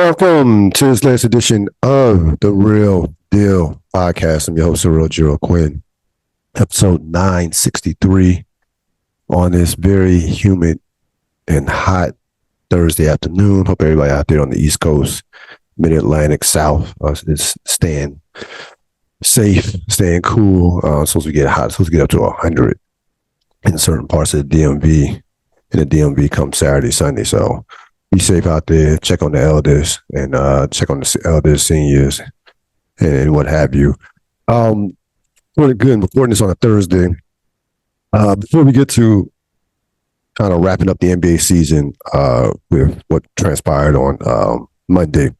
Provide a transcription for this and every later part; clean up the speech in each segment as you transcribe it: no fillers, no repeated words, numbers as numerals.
Welcome to this latest edition of the Real Deal Podcast. I'm your host, Cyril Gerald Quinn, episode 963 on this very humid and hot Thursday afternoon. Hope everybody out there on the East Coast, Mid-Atlantic, South is staying safe, staying cool. Supposed to get hot, supposed to get up to 100 in certain parts of the DMV, and the DMV come Saturday, Sunday. So be safe out there. Check on the elders and check on the elders, seniors, and what have you. Really good. I'm recording this on a Thursday. Before we get to kind of wrapping up the NBA season with what transpired on Monday,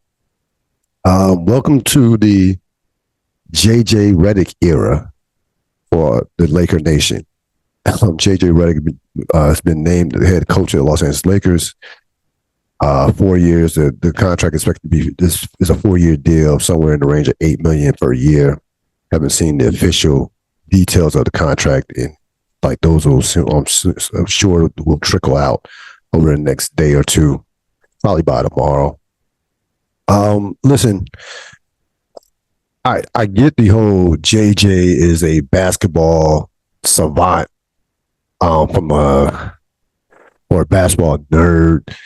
welcome to the JJ Redick era for the Laker Nation. JJ Redick has been named the head coach of the Los Angeles Lakers. 4 years. The contract is expected to be this is a 4-year deal, somewhere in the range of $8 million per year. Haven't seen the official details of the contract, and like those will, I'm sure will trickle out over the next day or two, probably by tomorrow. Listen, I get the whole JJ is a basketball savant, or a basketball nerd.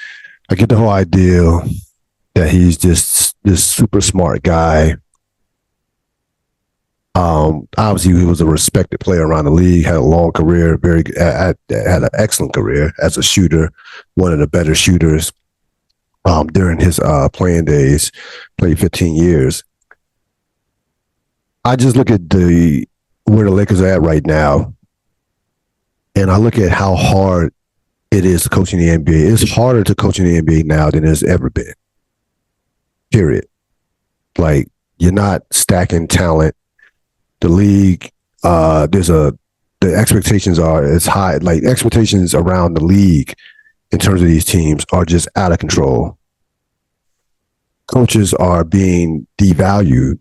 I get the whole idea that he's just this super smart guy. Obviously, he was a respected player around the league, had a long career, had an excellent career as a shooter, one of the better shooters during his playing days, played 15 years. I just look at where the Lakers are at right now, and I look at how hard it is coaching the NBA. It's harder to coach in the NBA now than it's ever been. Period. Like, you're not stacking talent. The league, the expectations are as high. Like, expectations around the league in terms of these teams are just out of control. Coaches are being devalued.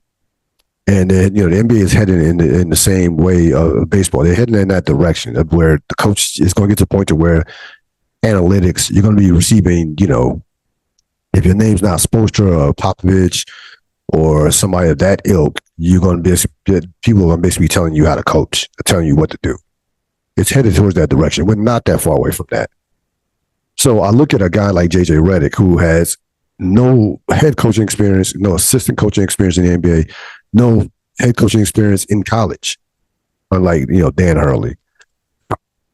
And then, the NBA is heading in the same way of baseball. They're heading in that direction of where the coach is going to get to the point to where analytics, you're going to be receiving, if your name's not Spoelstra or Popovich or somebody of that ilk, you're going to be, people are going to basically be telling you how to coach, telling you what to do. It's headed towards that direction. We're not that far away from that. So I look at a guy like JJ Redick, who has no head coaching experience, no assistant coaching experience in the NBA, no head coaching experience in college, unlike, Dan Hurley.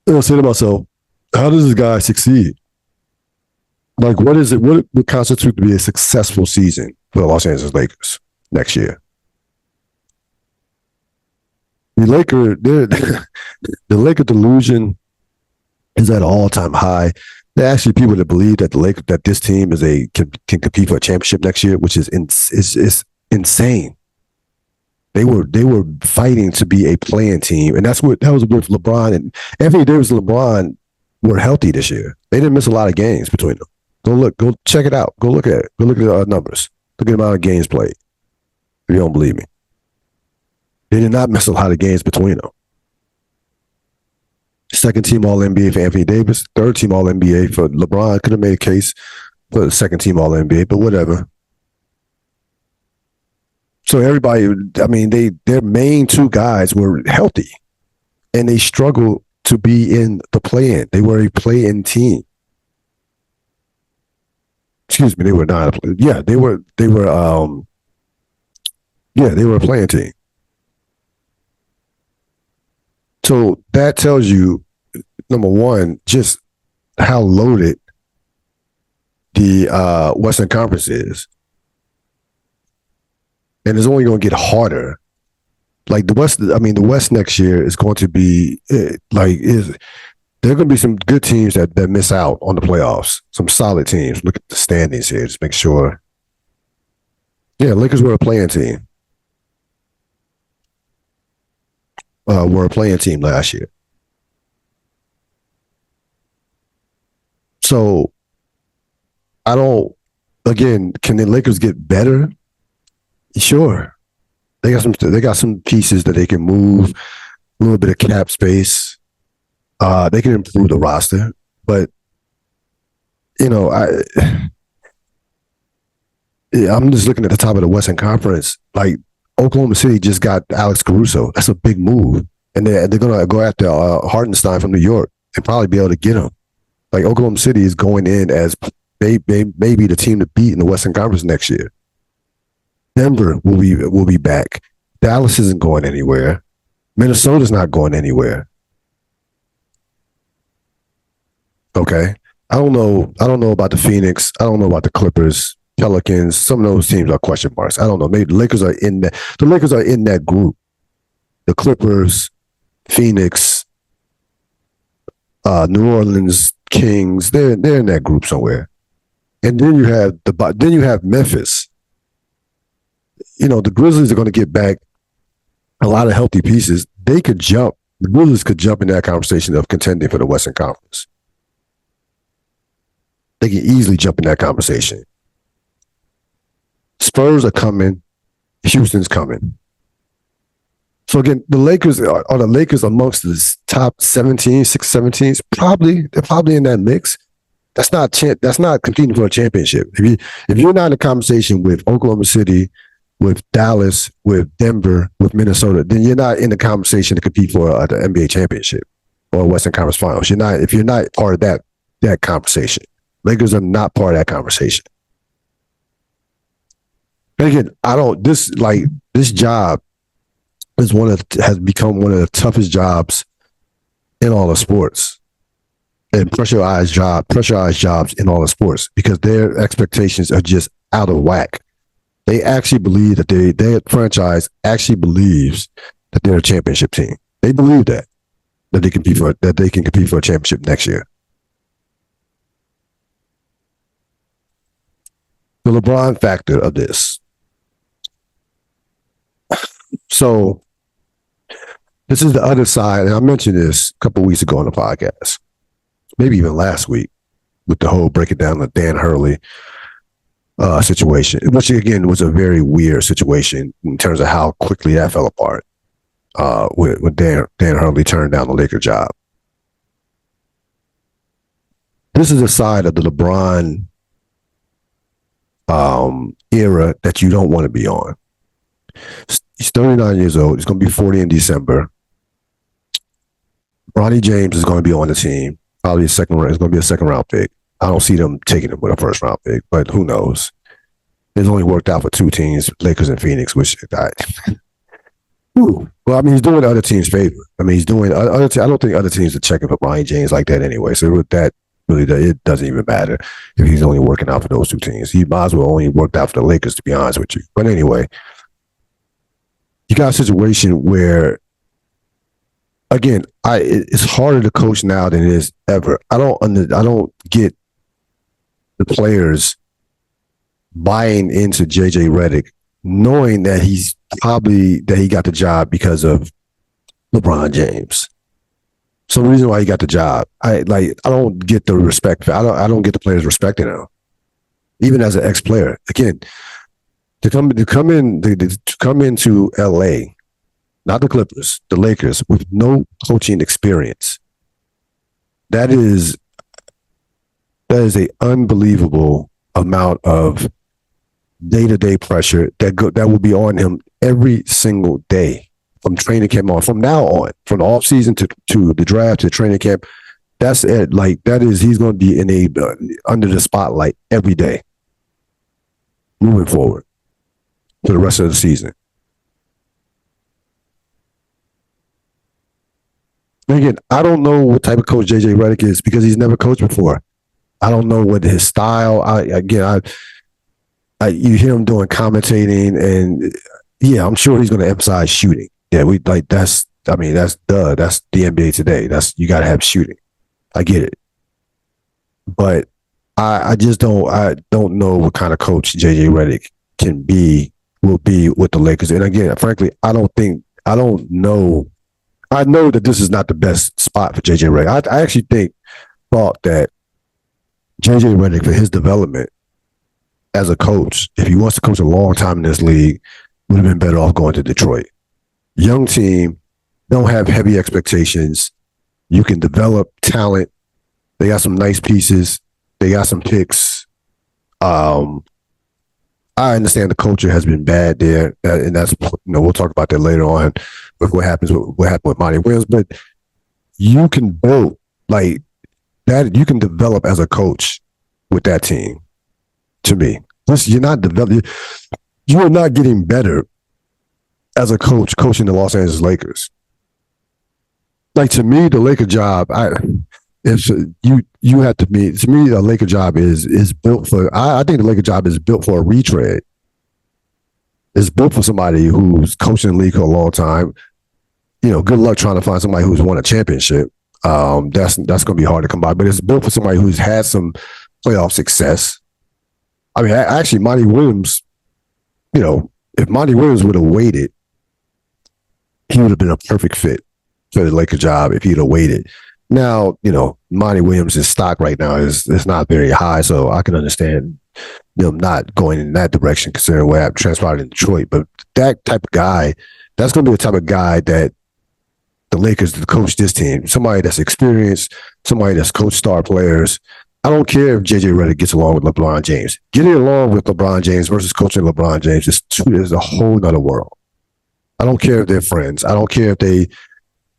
I'll say to myself, how does this guy succeed? Like, what is it? What would constitute to be a successful season for the Los Angeles Lakers next year? The Laker delusion is at an all-time high. There are actually people that believe that this team can compete for a championship next year, which is insane. They were fighting to be a playing team, and that was with LeBron and Anthony Davis and LeBron were healthy this year. They didn't miss a lot of games between them. Go check it out. Go look at it. Go look at the numbers. Look at the amount of games played. If you don't believe me, they did not miss a lot of games between them. Second team All NBA for Anthony Davis. Third team All NBA for LeBron. Could have made a case for the second team All NBA, but whatever. So everybody, their main two guys were healthy, and they struggled to be in the play-in. They were a play-in team. Excuse me, they were not. They were a play-in team. So that tells you, number one, just how loaded the Western Conference is. And it's only going to get harder. Like the West next year is going to be there are going to be some good teams that miss out on the playoffs. Some solid teams. Look at the standings here. Just make sure. Yeah, Lakers were a playing team. Were a playing team last year. So can the Lakers get better? Sure. They got some pieces that they can move, a little bit of cap space. They can improve the roster, but I'm just looking at the top of the Western Conference. Like Oklahoma City just got Alex Caruso. That's a big move, and they're going to go after Hartenstein from New York and probably be able to get him. Like Oklahoma City is going in as maybe the team to beat in the Western Conference next year. Denver will be back. Dallas isn't going anywhere. Minnesota's not going anywhere. Okay. I don't know about the Phoenix. I don't know about the Clippers, Pelicans. Some of those teams are question marks. I don't know. Maybe the Lakers are in that. The Lakers are in that group. The Clippers, Phoenix, New Orleans Kings. They're in that group somewhere. And then you have Memphis. You know, the Grizzlies are going to get back a lot of healthy pieces. They could jump. The Grizzlies could jump in that conversation of contending for the Western Conference. They can easily jump in that conversation. Spurs are coming. Houston's coming. So again, the Lakers are the Lakers amongst the top 17, 6, 17s. They're probably in that mix. That's not competing for a championship. If you're not in a conversation with Oklahoma City, with Dallas, with Denver, with Minnesota, then you're not in the conversation to compete for the NBA championship or Western Conference Finals. If you're not part of that conversation. Lakers are not part of that conversation. And again, this job has become one of the toughest jobs in all of sports. And pressurized jobs in all the sports because their expectations are just out of whack. They actually believe that their franchise actually believes that they're a championship team. They believe that they can compete for a championship next year. The LeBron factor of this. So this is the other side, and I mentioned this a couple of weeks ago on the podcast, maybe even last week, with the whole breaking down the Dan Hurley situation, which again was a very weird situation in terms of how quickly that fell apart when Dan Hurley turned down the Laker job. This is a side of the LeBron era that you don't want to be on. He's 39 years old. He's going to be 40 in December. Bronny James is going to be on the team. Probably it's going to be a second round pick. I don't see them taking him with a first round pick, but who knows? It's only worked out for two teams, Lakers and Phoenix, which well, I mean, he's doing the other team's favor. I mean, he's doing I don't think other teams are checking for Bronny James like that anyway. So with that, really, it doesn't even matter if he's only working out for those two teams. He might as well only worked out for the Lakers, to be honest with you. But anyway, you got a situation where, again, it's harder to coach now than it is ever. I don't get the players buying into JJ Redick, knowing that he got the job because of LeBron James. So the reason why he got the job, I don't get the respect. I don't get the players respecting him, even as an ex-player. Again, to come into LA, not the Clippers, the Lakers, with no coaching experience. That is a unbelievable amount of day-to-day pressure that will be on him every single day. From training camp on, from now on, from the off season to the draft to training camp, that's it. He's going to be under the spotlight every day, moving forward for the rest of the season. And again, I don't know what type of coach JJ Redick is because he's never coached before. I don't know what his style. You hear him doing commentating, and yeah, I'm sure he's going to emphasize shooting. Yeah, that's the NBA today. You got to have shooting. I get it. But I don't know what kind of coach JJ Redick will be with the Lakers. And again, frankly, I know that this is not the best spot for JJ Redick. I actually thought that JJ Redick, for his development as a coach, if he wants to coach a long time in this league, would have been better off going to Detroit. Young team, don't have heavy expectations. You can develop talent. They got some nice pieces. They got some picks. I I understand the culture has been bad there, and that's we'll talk about that later on with what happened with Monty Williams. But you can build like that. You can develop as a coach with that team. To me, you're not developing. You are not getting better as a coach coaching the Los Angeles Lakers. Like, to me, the Laker job, you have to be. To me, the Laker job is built for. I think the Laker job is built for a retread. It's built for somebody who's coaching the league for a long time. Good luck trying to find somebody who's won a championship. That's going to be hard to come by. But it's built for somebody who's had some playoff success. I mean, actually, Monty Williams. If Monty Williams would have waited, he would have been a perfect fit for the Laker job if he'd have waited. Now, Monty Williams' stock right now is not very high, so I can understand them not going in that direction considering what happened transpired in Detroit. But that type of guy, that's going to be the type of guy that the Lakers to coach this team. Somebody that's experienced, somebody that's coached star players. I don't care if JJ Redick gets along with LeBron James. Getting along with LeBron James versus coaching LeBron James is a whole nother world. I don't care if they're friends. I don't care if they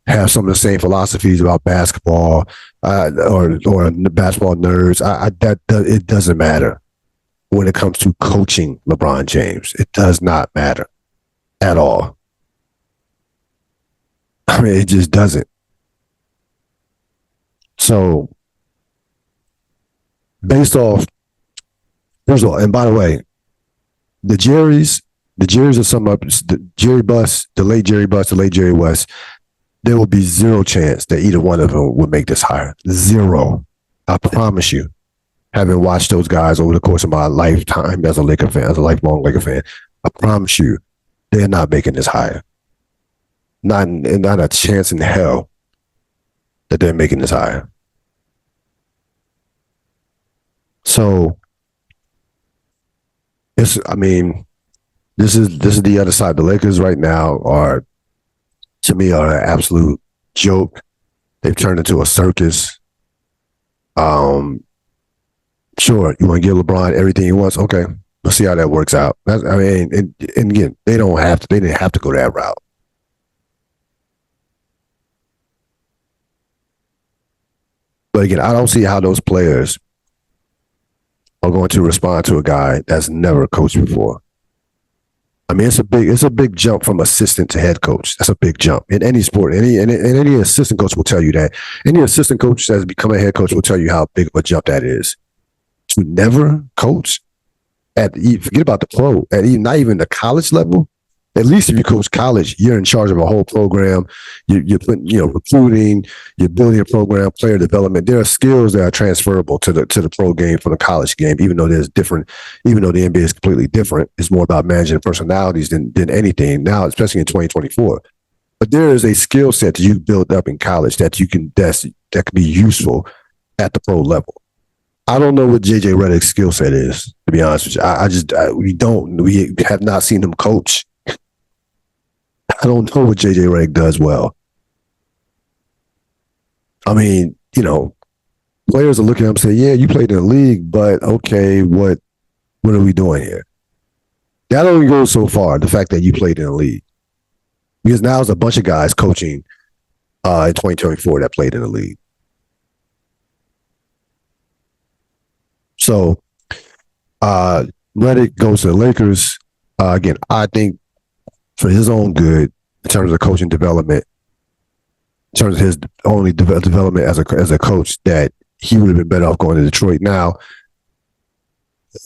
have some of the same philosophies about basketball or basketball nerds. It doesn't matter when it comes to coaching LeBron James. It does not matter at all. I mean, it just doesn't. So, based off, first of all, and by the way, the Jerrys are some up. The Jerry Buss, the late Jerry Buss, the late Jerry West. There will be zero chance that either one of them would make this hire. Zero. I promise you. Having watched those guys over the course of my lifetime as a Laker fan, as a lifelong Laker fan, I promise you, they're not making this hire. Not a chance in hell that they're making this hire. So, this is the other side. The Lakers right now are, to me, are an absolute joke. They've turned into a circus. Sure, you want to give LeBron everything he wants? Okay, we'll see how that works out. And again, they didn't have to go that route. But again, I don't see how those players are going to respond to a guy that's never coached before. I mean, it's a big jump from assistant to head coach. That's a big jump in any sport. Any assistant coach will tell you that. Any assistant coach that has become a head coach will tell you how big of a jump that is. To never coach forget about the pro, not even the college level. At least if you coach college, you're in charge of a whole program. You're putting, recruiting, you're building a program, player development. There are skills that are transferable to the pro game from the college game, even though the NBA is completely different. It's more about managing personalities than anything now, especially in 2024. But there is a skill set that you build up in college that can be useful at the pro level. I don't know what JJ Redick's skill set is, to be honest with you. We have not seen him coach. I don't know what JJ Redick does well. I mean, players are looking at him and saying, yeah, you played in the league, but okay, what are we doing here? That only goes so far, the fact that you played in the league. Because now there's a bunch of guys coaching in 2024 that played in the league. So, Redick goes to the Lakers. Again, I think for his own good, in terms of coaching development, in terms of his only development as a coach, that he would have been better off going to Detroit. Now,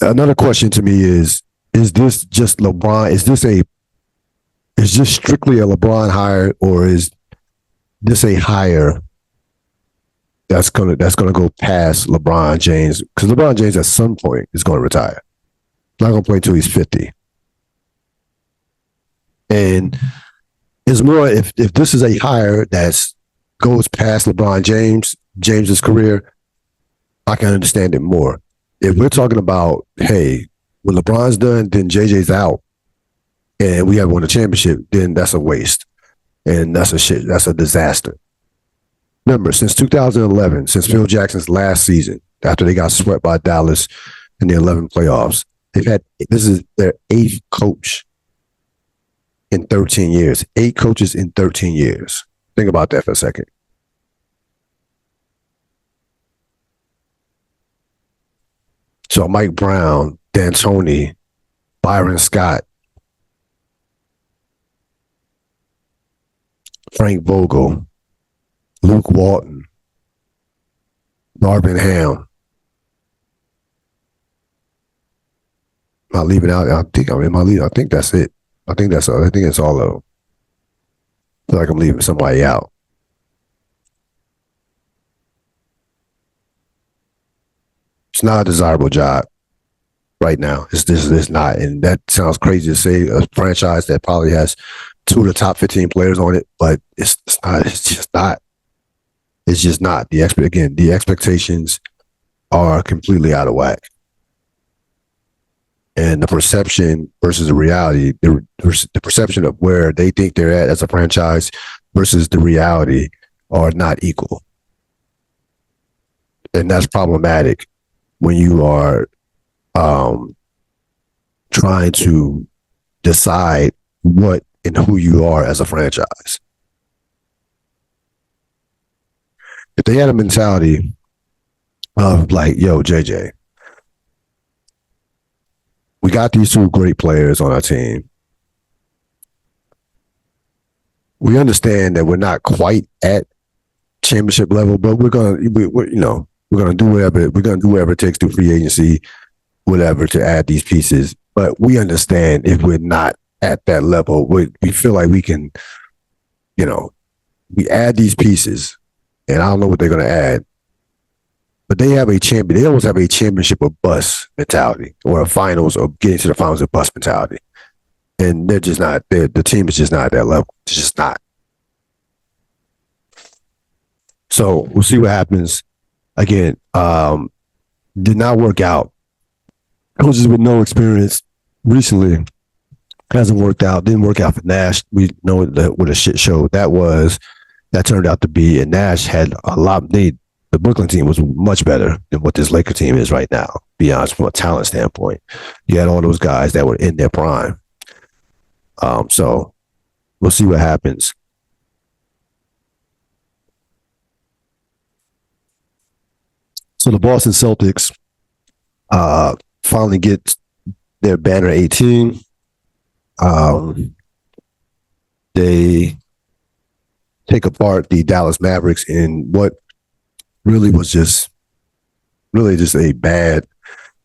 another question to me is this just LeBron? Is this strictly a LeBron hire, or is this a hire that's gonna go past LeBron James? Because LeBron James at some point is going to retire. Not going to play until he's 50. And it's more if this is a hire that goes past LeBron James's career, I can understand it more. If we're talking about, hey, when LeBron's done, then JJ's out, and we haven't won a championship, then that's a waste, and that's a disaster. Remember, since 2011, since Phil Jackson's last season, after they got swept by Dallas in the 11 playoffs, This is their 8th coach in 13 years. 8 coaches in 13 years. Think about that for a second. So Mike Brown, D'Antoni, Byron Scott, Frank Vogel, Luke Walton, Marvin Ham. Am I leaving out? I think I'm in my lead. I think that's it. I think it's all of them. I feel like I'm leaving somebody out. It's not a desirable job right now. It's not. And that sounds crazy to say, a franchise that probably has 2 of the top 15 players on it, but it's not. It's just not. It's just not. The expectations are completely out of whack. And the perception versus the reality, the perception of where they think they're at as a franchise versus the reality are not equal. And that's problematic when you are trying to decide what and who you are as a franchise. If they had a mentality of like, yo, JJ, we got these 2 great players on our team. We understand that we're not quite at championship level, but we're gonna do whatever it takes through free agency, whatever, to add these pieces. But we understand if we're not at that level, we feel like we can, we add these pieces, and I don't know what they're gonna add. But they have they almost have a championship or bust mentality, or a finals, or getting to the finals or bust mentality. And they're just not, the team is just not at that level. It's just not. So we'll see what happens. Again, did not work out. Coaches with no experience recently hasn't worked out. Didn't work out for Nash. We know what a shit show that turned out to be. And Nash had a lot. The Brooklyn team was much better than what this Laker team is right now, to be honest, from a talent standpoint. You had all those guys that were in their prime. So we'll see what happens. So the Boston Celtics finally get their banner 18. They take apart the Dallas Mavericks in what really was just a bad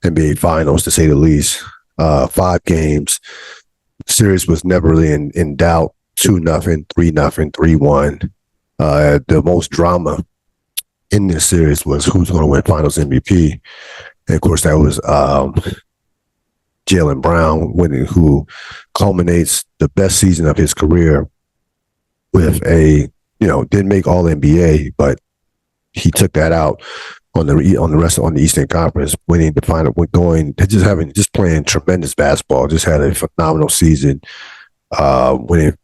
NBA Finals, to say the least. 5 games. The series was never really in doubt. 2-0, 3-0, 3-1. The most drama in this series was who's going to win Finals MVP. And of course, that was Jaylen Brown winning, who culminates the best season of his career with didn't make All NBA, but he took that out on the Eastern Conference, winning the final, just playing tremendous basketball. Just had a phenomenal season, winning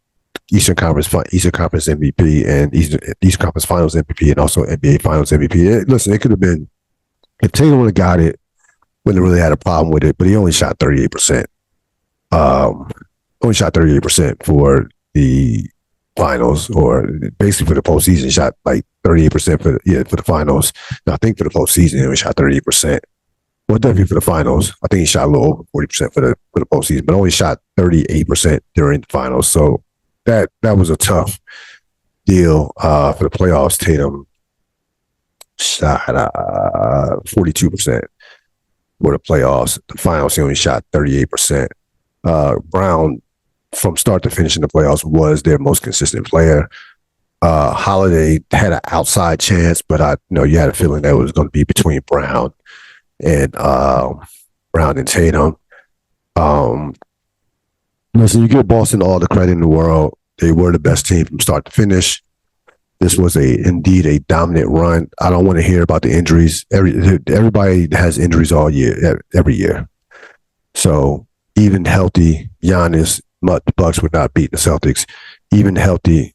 Eastern Conference MVP and Eastern Conference Finals MVP, and also NBA Finals MVP. Listen, it could have been, if Tatum would have got it, wouldn't have really had a problem with it, but he only shot 38%. Only shot 38% for the finals, or basically for the postseason. Shot like 38% for the finals. And I think for the postseason, he only shot 38%. Well, definitely for the finals, I think he shot a little over 40% for the postseason, but only shot 38% during the finals. So that was a tough deal for the playoffs. Tatum shot 42% for the playoffs. The finals, he only shot 38%. Brown, from start to finish in the playoffs, was their most consistent player. Holiday had an outside chance, but you had a feeling that it was going to be between Brown and Tatum. Listen, you give Boston all the credit in the world. They were the best team from start to finish. This was indeed a dominant run. I don't want to hear about the injuries. Everybody has injuries all year, every year. So even healthy Giannis, the Bucks would not beat the Celtics. Even healthy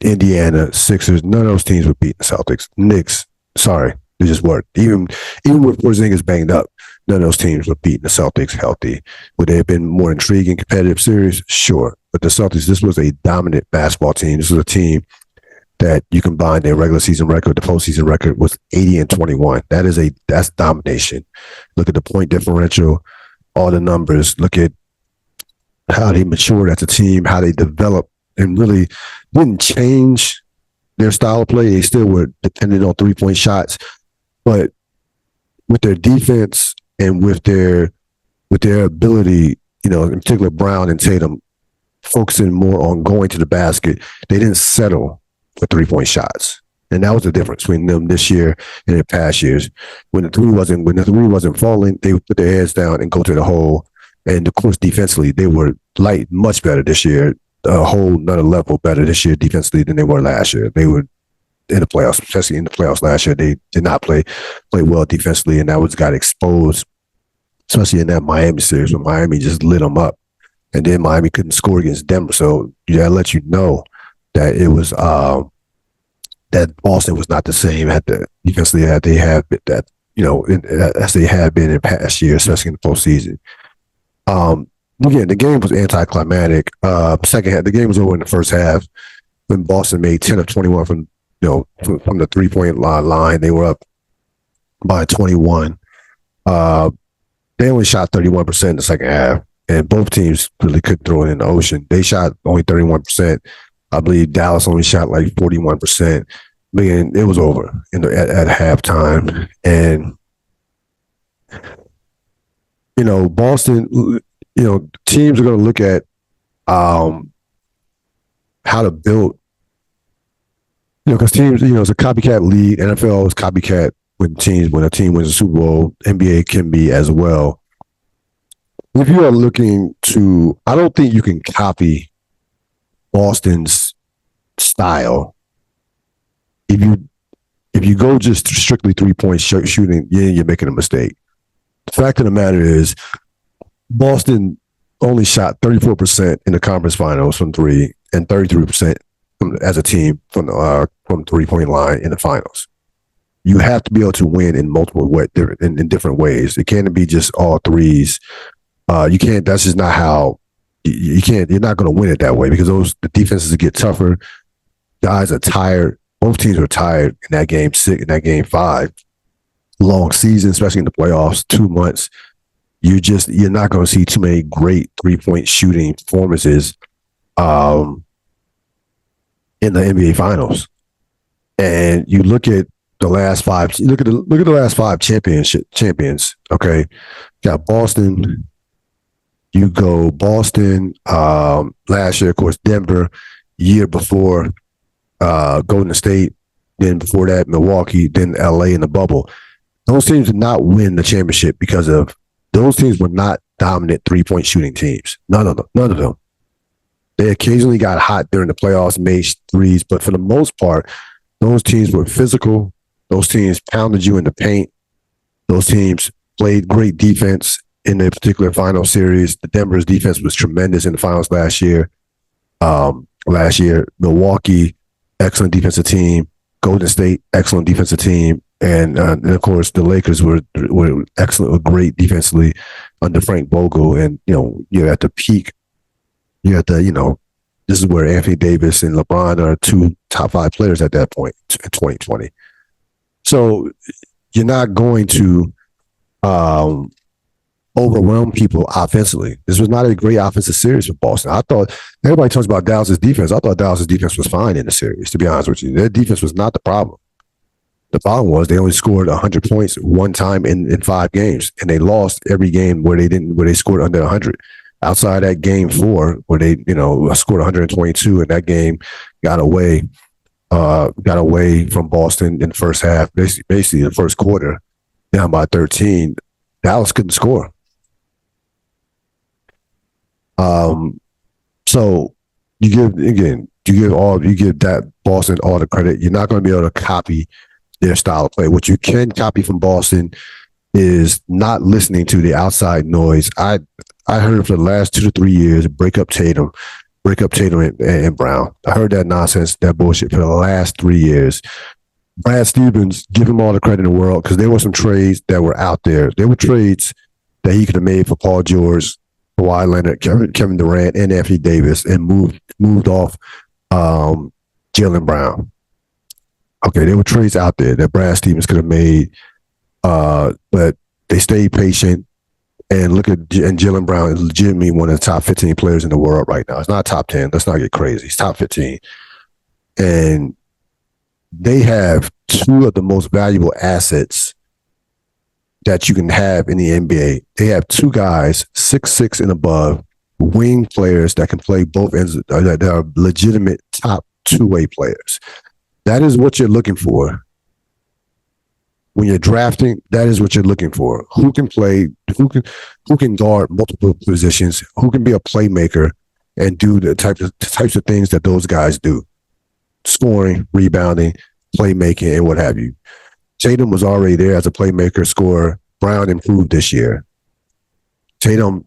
Indiana, Sixers, none of those teams would beat the Celtics. Knicks, sorry, They just weren't. Even with Porzingis banged up, none of those teams were beating the Celtics healthy. Would they have been more intriguing, competitive series? Sure. But the Celtics, this was a dominant basketball team. This was a team that you combine their regular season record, the postseason record was 80-21. That's domination. Look at the point differential, all the numbers. Look at how they matured as a team, how they developed, and really didn't change their style of play. They still were dependent on 3-point shots, but with their defense and with their ability, in particular Brown and Tatum, focusing more on going to the basket, they didn't settle for 3-point shots. And that was the difference between them this year and in past years. When the three wasn't falling, they would put their heads down and go to the hole. And of course, defensively, they were much better this year, a whole nother level better this year defensively than they were last year. They were in the playoffs, especially in the playoffs last year. They did not play well defensively, and that got exposed, especially in that Miami series when Miami just lit them up. And then Miami couldn't score against Denver. So that lets you know that it was that Boston was not the same defensively as they have been in past years, especially in the postseason. Again, the game was anticlimactic. Second half, the game was over in the first half when Boston made 10 of 21 from the 3-point line. They were up by 21. They only shot 31% in the second half, and both teams really couldn't throw it in the ocean. They shot only 31%. I believe Dallas only shot like 41%. Man, it was over at halftime. And, Boston, teams are going to look at how to build, because teams, it's a copycat league. NFL is copycat when a team wins a Super Bowl. NBA can be as well. If you are looking to, I don't think you can copy Boston's style. If you go just strictly 3-point shooting, you're making a mistake. The fact of the matter is, Boston only shot 34% in the conference finals from three, and 33% as a team from 3-point line in the finals. You have to be able to win in multiple in different ways. It can't be just all threes. You can't. That's just not how. You can't. You're not going to win it that way because the defenses get tougher. Guys are tired. Both teams are tired in that game 6, in that game 5. Long season, especially in the playoffs, 2 months. You're not going to see too many great 3-point shooting performances in the NBA Finals. And you look at the last 5. Look at the last 5 champions. Okay, got Boston. You go Boston. Last year, of course, Denver. Year before, Golden State. Then before that, Milwaukee. Then LA in the bubble. Those teams did not win the championship because of those teams were not dominant 3-point shooting teams. None of them. They occasionally got hot during the playoffs, made threes, but for the most part, those teams were physical. Those teams pounded you in the paint. Those teams played great defense in the particular final series. The Denver's defense was tremendous in the finals last year. Milwaukee, excellent defensive team. Golden State, excellent defensive team. And of course, the Lakers were excellent, great defensively under Frank Vogel. And, you're at the peak. You're at the, this is where Anthony Davis and LeBron are 2 top 5 players at that point in 2020. So you're not going to overwhelm people offensively. This was not a great offensive series for Boston. I thought everybody talks about Dallas's defense. I thought Dallas's defense was fine in the series, to be honest with you. Their defense was not the problem. The problem was they only scored 100 points one time in 5 games, and they lost every game where they scored under 100. Outside that game 4, where they scored 122, and that game got away from Boston in the first half, basically the first quarter, down by 13. Dallas couldn't score. So you give that Boston all the credit. You're not going to be able to copy their style of play. What you can copy from Boston is not listening to the outside noise. I heard for the last 2 to 3 years, break up Tatum and Brown. I heard that nonsense, that bullshit for the last 3 years. Brad Stevens, give him all the credit in the world because there were some trades that were out there. There were trades that he could have made for Paul George, Kawhi Leonard, Kevin Durant, and Anthony Davis, and moved off Jaylen Brown. Okay, there were trades out there that Brad Stevens could have made, but they stayed patient. And look at Jaylen Brown is legitimately one of the top 15 players in the world right now. It's not top 10. Let's not get crazy. He's top 15. And they have two of the most valuable assets that you can have in the NBA. They have two guys, 6'6" and above, wing players that can play both ends, that are legitimate top two-way players. That is what you're looking for. When you're drafting, that is what you're looking for. Who can play, who can guard multiple positions, who can be a playmaker and do the types of things that those guys do. Scoring, rebounding, playmaking, and what have you. Tatum was already there as a playmaker, scorer. Brown improved this year. Tatum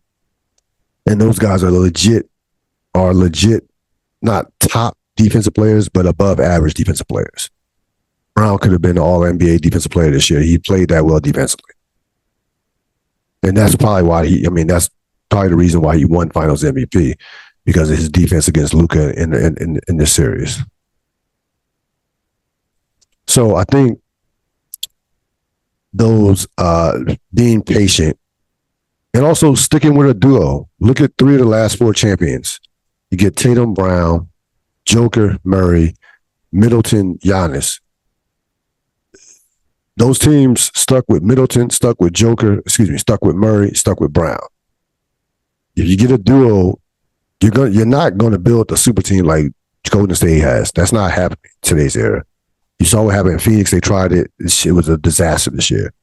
and those guys are legit, not top defensive players, but above average defensive players. Brown could have been an all-NBA defensive player this year. He played that well defensively. And that's probably why that's probably the reason why he won Finals MVP, because of his defense against Luka in this series. So I think those being patient and also sticking with a duo. Look at 3 of the last 4 champions. You get Tatum, Brown, Joker, Murray, Middleton, Giannis. Those teams stuck with Middleton, stuck with Murray, stuck with Brown. If you get a duo, you're not going to build a super team like Golden State has. That's not happening in today's era. You saw what happened in Phoenix. They tried it. It was a disaster this year.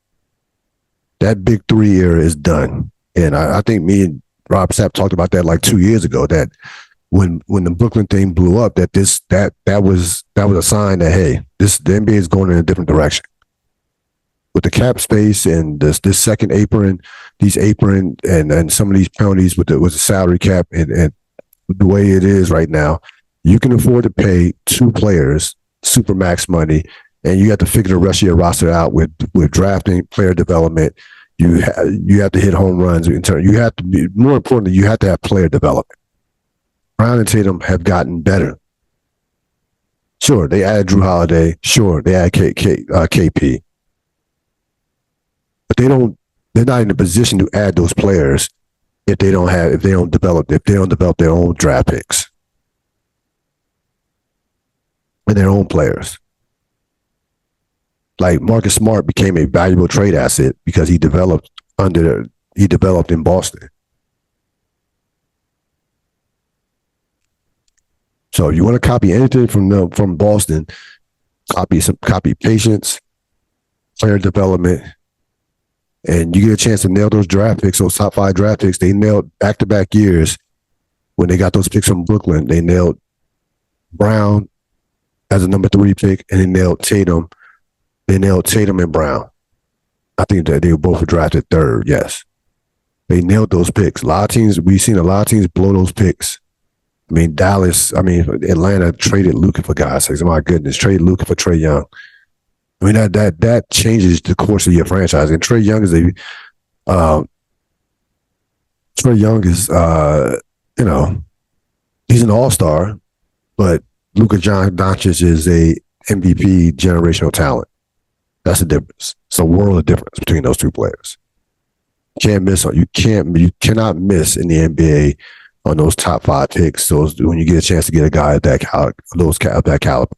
That big 3 era is done. And I think me and Rob Sapp talked about that like 2 years ago, that when the Brooklyn thing blew up, that was a sign that, hey, the NBA is going in a different direction. With the cap space and this second apron, and some of these penalties with the salary cap and the way it is right now, you can afford to pay 2 players super max money, and you have to figure the rest of your roster out with drafting, player development. You have to hit home runs in turn. You have to be, more importantly, you have to have player development. Brown and Tatum have gotten better. Sure, they added Drew Holiday. Sure, they added KP. But they're not in a position to add those players if they don't develop their own draft picks and their own players. Like Marcus Smart became a valuable trade asset because he developed in Boston. So if you want to copy anything from Boston, copy patience, player development, and you get a chance to nail those draft picks, those top 5 draft picks. They nailed back-to-back years when they got those picks from Brooklyn. They nailed Brown as a number 3 pick, and they nailed Tatum. They nailed Tatum and Brown. I think that they were both drafted 3rd, yes. They nailed those picks. We've seen a lot of teams blow those picks. Atlanta traded Luka for God's sakes. My goodness, traded Luka for Trae Young. That changes the course of your franchise. And Trae Young is he's an all-star, but Luka Doncic is a MVP generational talent. That's the difference. It's a world of difference between those 2 players. You cannot miss in the NBA on those top 5 picks. When you get a chance to get a guy of that caliber.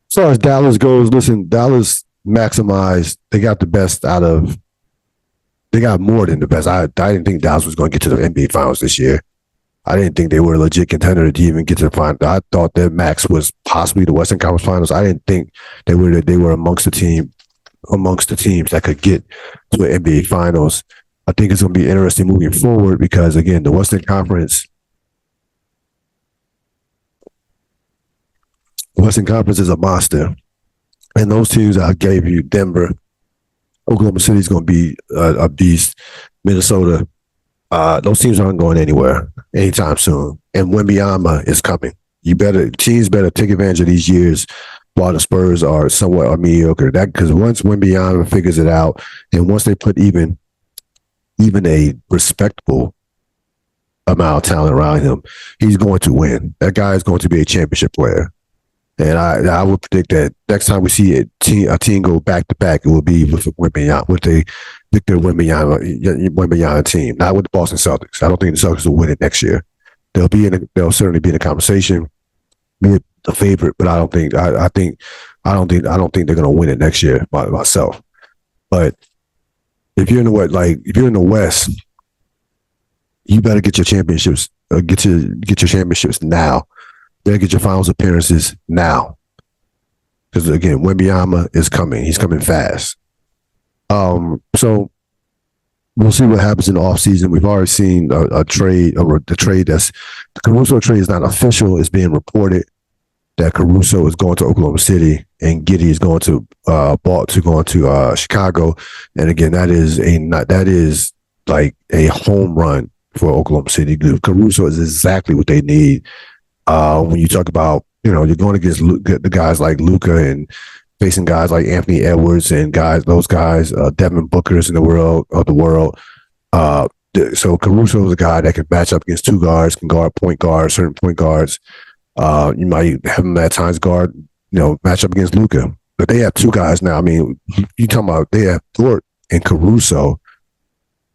As far as Dallas goes, listen, Dallas maximized. They got the best out of. They got more than the best. I didn't think Dallas was going to get to the NBA Finals this year. I didn't think they were a legit contender to even get to the final. I thought their max was possibly the Western Conference Finals. I didn't think they were amongst the teams that could get to the NBA Finals. I think it's going to be interesting moving forward because, again, the Western Conference is a monster. And those teams I gave you, Denver, Oklahoma City is going to be a beast. Minnesota, Those teams aren't going anywhere anytime soon. And Wembanyama is coming. Teams better take advantage of these years while the Spurs are somewhat mediocre. That because once Wembanyama figures it out, and once they put even a respectable amount of talent around him, he's going to win. That guy is going to be a championship player. And I would predict that next time we see a team go back to back, it will be with Wembanyama, with the Victor Wembanyama team, not with the Boston Celtics. I don't think the Celtics will win it next year. They'll certainly be in the conversation, be the favorite, but I don't think they're going to win it next year by myself. But if you're in the West, you better get your championships. Get your championships now. Better get your finals appearances now. Because again, Wembanyama is coming. He's coming fast. So we'll see what happens in the offseason. We've already seen a trade, the trade the Caruso trade is not official. It's being reported that Caruso is going to Oklahoma City and Giddey is going to Chicago. And again, that is like a home run for Oklahoma City. Caruso is exactly what they need. When you talk about, you're going against the guys like Luka and facing guys like Anthony Edwards and those guys, Devin Booker's in the world. So Caruso is a guy that can match up against two guards, can guard point guards, certain point guards. You might have him at times guard, match up against Luka. But they have two guys now. I mean, you talking about they have Dort and Caruso.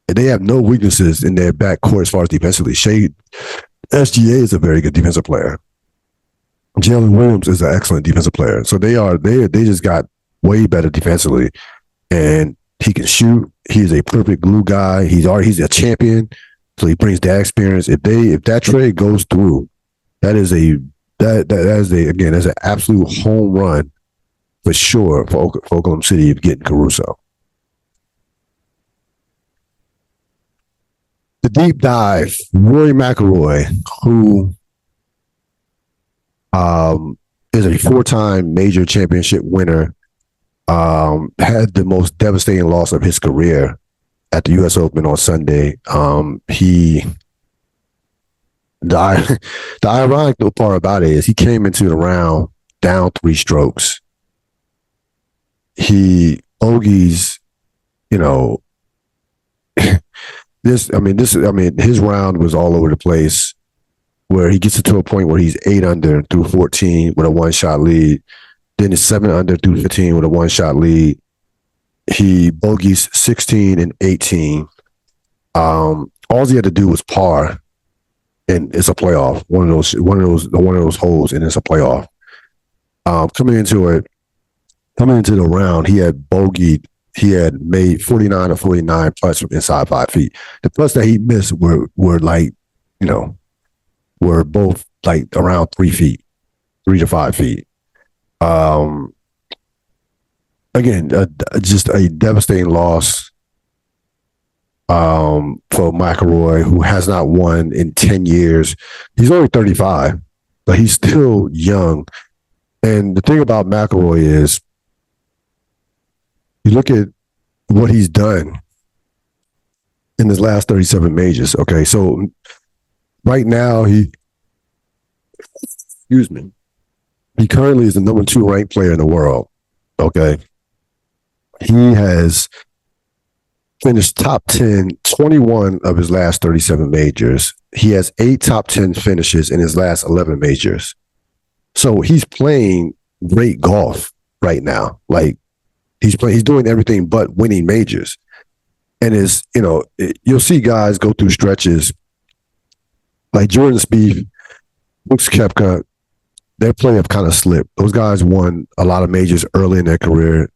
And they have no weaknesses in their backcourt as far as defensively. SGA is a very good defensive player. Jalen Williams is an excellent defensive player. So they just got way better defensively. And he can shoot. He's a perfect glue guy. He's a champion. So he brings that experience. If that trade goes through, that's an absolute home run for sure for Oklahoma City of getting Caruso. The deep dive, Rory McIlroy, who is a four-time major championship winner, had the most devastating loss of his career at the U.S. Open on Sunday. The ironic part about it is he came into the round down 3 strokes. He bogeys, his round was all over the place, where he gets it to a point where he's 8 under through 14 with a 1-shot lead. Then it's 7 under through 15 with a 1-shot lead. He bogeys 16 and 18. All he had to do was par, and it's a playoff. One of those holes, and it's a playoff. Coming into the round, he had bogeyed. He had made 49 or 49 putts from inside 5 feet. The putts that he missed were both like around 3 feet, 3 to 5 feet. Again, just a devastating loss for McIlroy, who has not won in 10 years. He's only 35, but he's still young. And the thing about McIlroy is, you look at what he's done in his last 37 majors. Okay, so right now he currently is the number 2 ranked player in the world. Okay, he has finished top 10 21 of his last 37 majors. He has 8 top 10 finishes in his last 11 majors. So he's playing great golf right now. Like, he's doing everything but winning majors. And you'll see guys go through stretches like Jordan Spieth, Brooks Koepka. Their play have kind of slipped. Those guys won a lot of majors early in their career,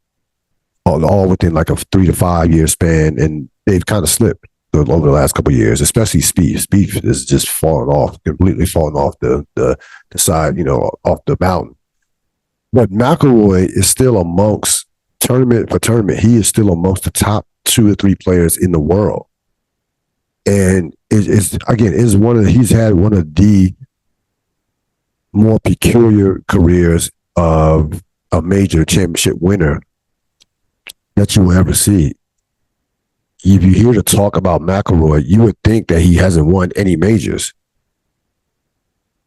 all within like a 3 to 5 year span, and they've kind of slipped over the last couple of years, especially Spieth. Spieth is just completely falling off the side, off the mountain. But McIlroy is still amongst tournament for tournament. He is still amongst the top 2 or 3 players in the world. And he's had one of the more peculiar careers of a major championship winner that you will ever see. if you hear the talk about McIlroy, you would think that he hasn't won any majors.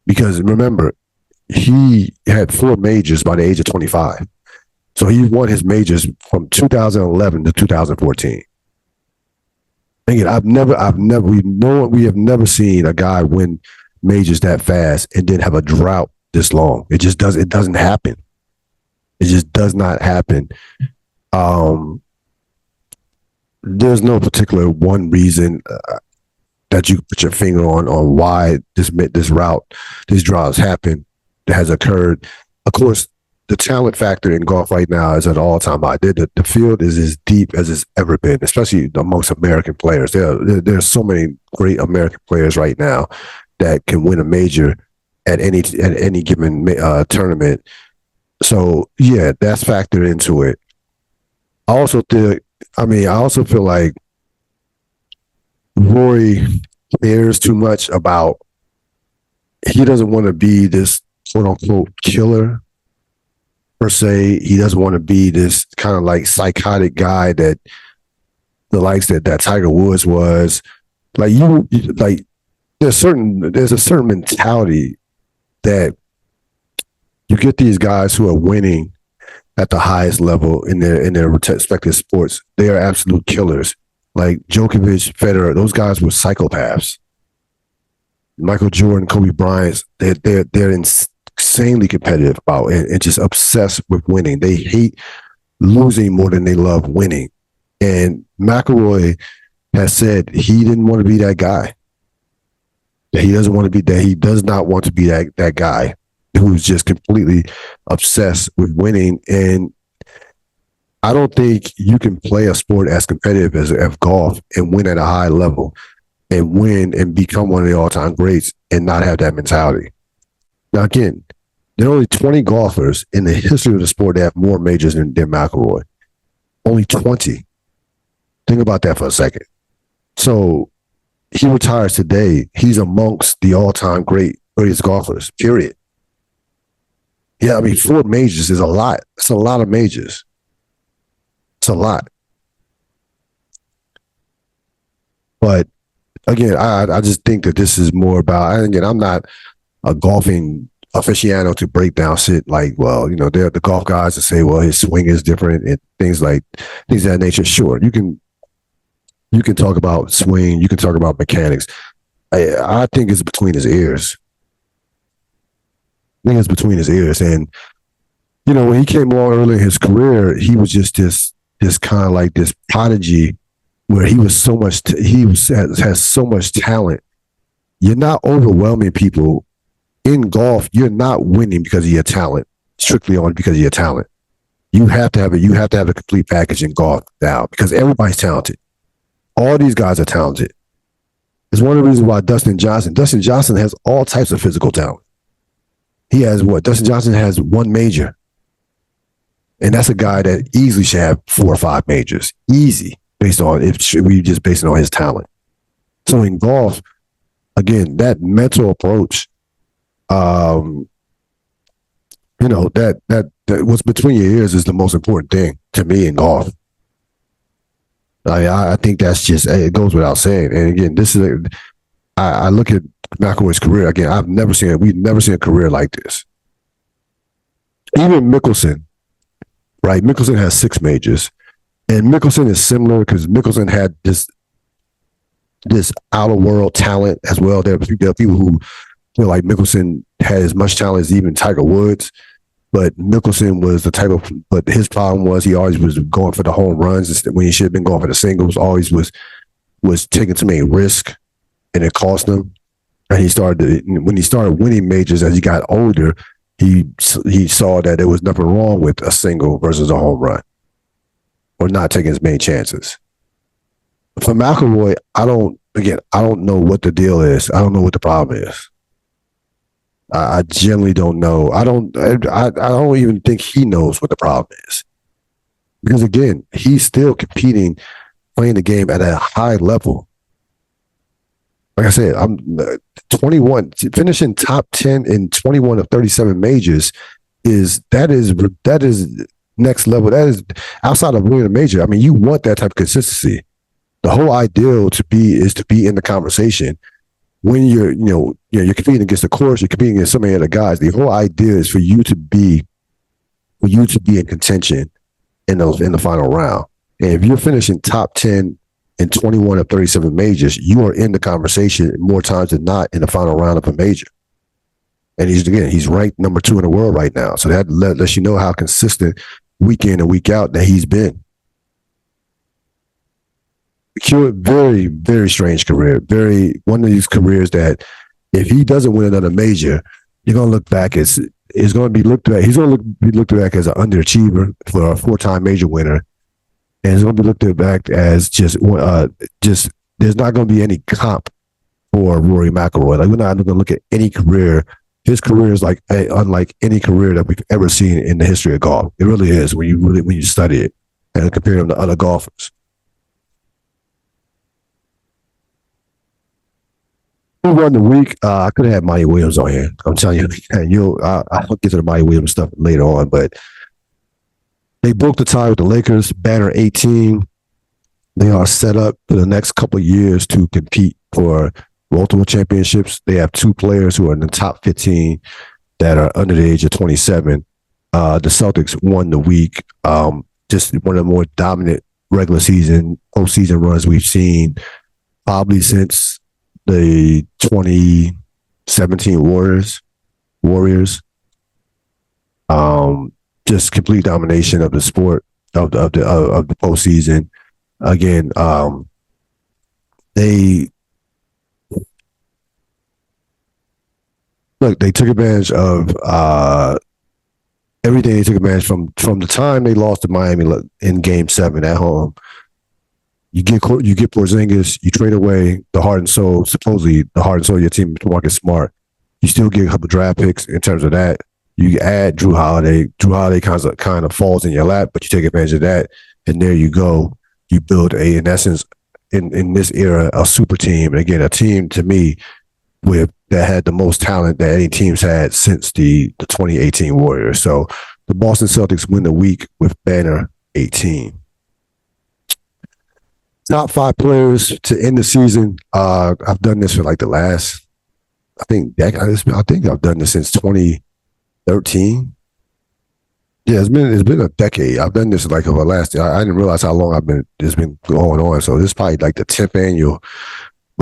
Because remember, he had 4 majors by the age of 25. So he won his majors from 2011 to 2014. Again, we have never seen a guy win majors that fast and then have a drought this long. It doesn't happen. It just does not happen. There's no particular one reason that you put your finger on why this drought has happened, that has occurred. Of course, the talent factor in golf right now is at an all-time high. The field is as deep as it's ever been, especially amongst American players. There's so many great American players right now that can win a major at any given tournament. So yeah, that's factored into it. I also feel like Rory cares too much about. He doesn't want to be this quote unquote killer per se. He doesn't want to be this kind of like psychotic guy that the likes that Tiger Woods was. There's a certain mentality that you get these guys who are winning at the highest level in their respective sports. They are absolute killers. Like Djokovic, Federer, those guys were psychopaths. Michael Jordan, Kobe Bryant, they're insanely competitive about and just obsessed with winning. They hate losing more than they love winning. And McIlroy has said he didn't want to be that guy. That he doesn't want to be that. He does not want to be that guy who's just completely obsessed with winning. And I don't think you can play a sport as competitive as golf and win at a high level and win and become one of the all-time greats and not have that mentality. Now, again, there are only 20 golfers in the history of the sport that have more majors than McIlroy. Only 20. Think about that for a second. So he retires today. He's amongst the all-time greatest golfers, period. Yeah, 4 majors is a lot. It's a lot of majors. It's a lot. But again, I just think that this is more about, and again, I'm not a golfing aficionado to break down shit like, well, they're the golf guys that say, well, his swing is different and things of that nature. Sure, you can talk about swing, you can talk about mechanics. I think it's between his ears. I think it's between his ears. And, when he came along early in his career, he was just this kind of like this prodigy where he was has so much talent. You're not overwhelming people in golf. You're not winning because of your talent, strictly on because of your talent. You have to have a complete package in golf now because everybody's talented. All these guys are talented. It's one of the reasons why Dustin Johnson has all types of physical talent. He has Dustin Johnson has 1 major. And that's a guy that easily should have 4 or 5 majors. Easy, based on basing on his talent. So in golf, again, that mental approach, that what's between your ears is the most important thing to me in golf. I think that's just, it goes without saying. And again, I look at McIlroy's career. Again, we've never seen a career like this. Even Mickelson, right? Mickelson has 6 majors. And Mickelson is similar because Mickelson had this outer world talent as well. There are people who feel like Mickelson had as much talent as even Tiger Woods. But Mickelson was but his problem was he always was going for the home runs when he should have been going for the singles. Always was taking too many risks, and it cost him. And when he started winning majors as he got older, he saw that there was nothing wrong with a single versus a home run, or not taking as many chances. For McIlroy, I don't know what the deal is. I don't know what the problem is. I generally don't know. I don't even think he knows what the problem is. Because again, he's still competing, playing the game at a high level. Like I said, I'm 21, finishing top 10 in 21 of 37 majors is next level. That is outside of winning a major. You want that type of consistency. The whole ideal is to be in the conversation when you're competing against the course, you're competing against so many other guys. The whole idea is for you to be in contention in the final round. And if you're finishing top 10 in 21 of 37 majors, you are in the conversation more times than not in the final round of a major. And he's ranked number 2 in the world right now. So that lets you know how consistent week in and week out that he's been. Very, very strange career. One of these careers that if he doesn't win another major, you're going to look back as he's going to be looked back as an underachiever for a 4-time major winner. And it's going to be looked back as just there's not going to be any comp for Rory McIlroy. Like, we're not going to look at any career. His career is unlike any career that we've ever seen in the history of golf. It really is when you study it and compare him to other golfers. Who won the week? I could have had Monty Williams on here. I'm telling you, I'll get to the Monty Williams stuff later on, but they broke the tie with the Lakers, banner 18. They are set up for the next couple of years to compete for multiple championships. They have 2 players who are in the top 15 that are under the age of 27. The Celtics won the week. Just one of the more dominant regular season, postseason runs we've seen probably since the 2017 Warriors. Just complete domination of the sport of the postseason. Again, they took advantage of everything. They took advantage from the time they lost to Miami in Game 7 at home. You get Porzingis, you trade away supposedly the heart and soul of your team, Marcus Smart. You still get a couple draft picks in terms of that. You add Drew Holiday. Drew Holiday kind of falls in your lap, but you take advantage of that, and there you go. You build in essence, in this era, a super team. And again, a team to me that had the most talent that any team's had since the 2018 Warriors. So the Boston Celtics win the week with banner 18. Top 5 players to end the season. I've done this for like the last, I think I've done this since 2013. Yeah, it's been a decade. I've done this like over the last. I didn't realize how long it's been going on. So this is probably like my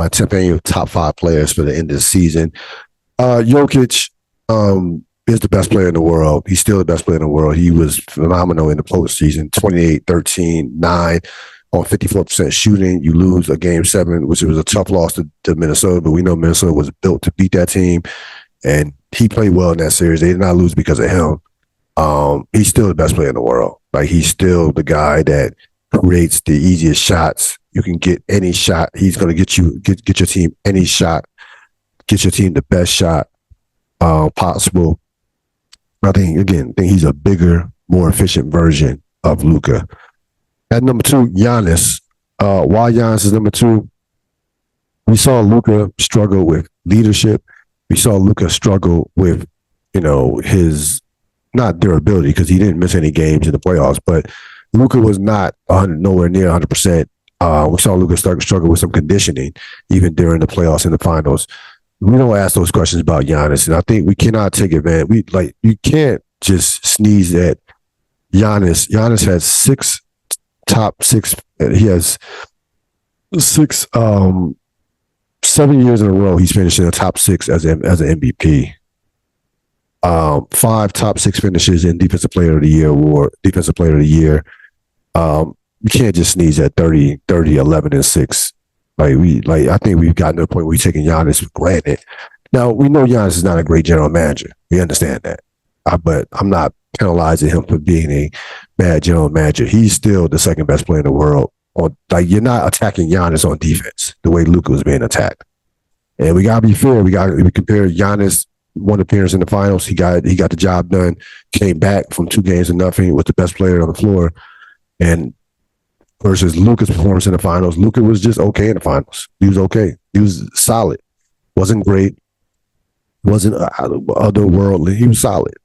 10th annual top 5 players for the end of the season. Jokic is the best player in the world. He's still the best player in the world. He was phenomenal in the postseason. 28, 13, 9 on 54% shooting. You lose a Game 7, which was a tough loss to Minnesota, but we know Minnesota was built to beat that team, and he played well in that series. They did not lose because of him. He's still the best player in the world. Like, he's still the guy that creates the easiest shots. You can get any shot. He's going to get your team any shot, get your team the best shot possible. I think he's a bigger, more efficient version of Luka. At number 2, Giannis. Why Giannis is number 2? We saw Luka struggle with leadership. We saw Luka struggle with, his not durability, because he didn't miss any games in the playoffs, but Luka was not nowhere near 100%. We saw Luka struggle with some conditioning even during the playoffs and the finals. We don't ask those questions about Giannis, and I think we cannot take advantage. You can't just sneeze at Giannis. Giannis has 6 top 6. He has 7 years in a row he's finished in the top 6 as an MVP. 5 top 6 finishes in Defensive Player of the Year award, Defensive Player of the Year. You can't just sneeze at 30, 11, and 6. I think we've gotten to a point where we're taking Giannis for granted. Now, we know Giannis is not a great general manager. We understand that. But I'm not penalizing him for being a bad general manager. He's still the second best player in the world. You're not attacking Giannis on defense the way Luka was being attacked. And we gotta be fair. We compare Giannis, one appearance in the finals. He got the job done. Came back from 2 games to nothing. Was the best player on the floor. And versus Luka's performance in the finals, Luka was just okay in the finals. He was okay. He was solid. Wasn't great. Wasn't otherworldly. He was solid.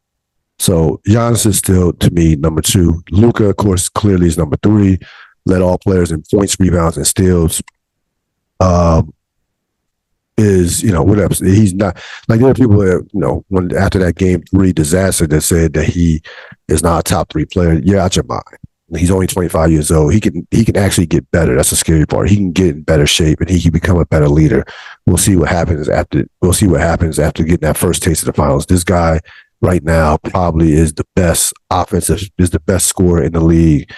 So Giannis is still, to me, number 2. Luka, of course, clearly is number 3. led all players in points, rebounds, and steals. Is, whatever. He's not like, there are people that, when after that game 3 disaster that said that he is not a top 3 player. You're out your mind. He's only 25 years old. He can actually get better. That's the scary part. He can get in better shape and he can become a better leader. We'll see what happens after getting that first taste of the finals. This guy right now probably is the best scorer in the league.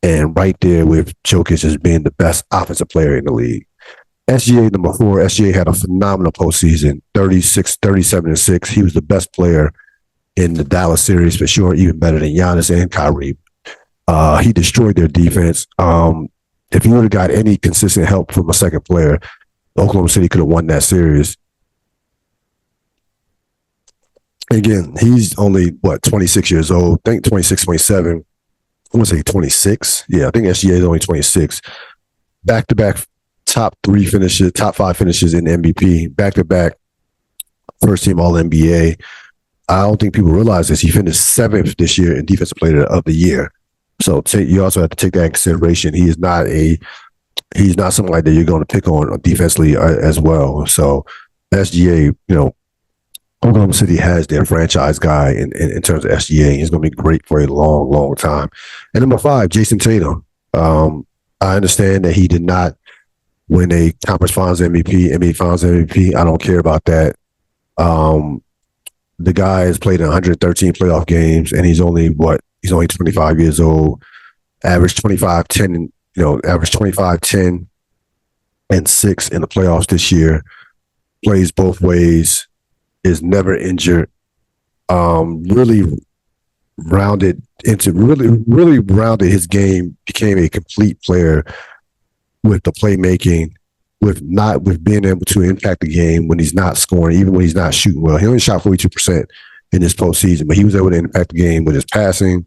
And right there with Jokic as being the best offensive player in the league. SGA number 4. SGA had a phenomenal postseason, 37-6. He was the best player in the Dallas series for sure, even better than Giannis and Kyrie. He destroyed their defense. If he would have got any consistent help from a second player, Oklahoma City could have won that series. Again, he's only, 26 years old. I think 26, 27. I want to say 26. Yeah, I think SGA is only 26. Back-to-back top 5 finishes in MVP. Back-to-back first team All-NBA. I don't think people realize this. He finished 7th this year in Defensive Player of the Year. So you also have to take that in consideration. He's not somebody that you're going to pick on defensively as well. So SGA, Oklahoma City has their franchise guy in terms of SGA. He's going to be great for a long, long time. And number 5, Jason Tatum. I understand that he did not win a conference finals MVP, NBA finals MVP. I don't care about that. The guy has played in 113 playoff games, and he's only 25 years old. Averaged 25, 10, averaged 25, 10, and 6 in the playoffs this year. Plays both ways. Is never injured. Really rounded his game. Became a complete player with the playmaking, with being able to impact the game when he's not scoring, even when he's not shooting well. He only shot 42% in this postseason, but he was able to impact the game with his passing,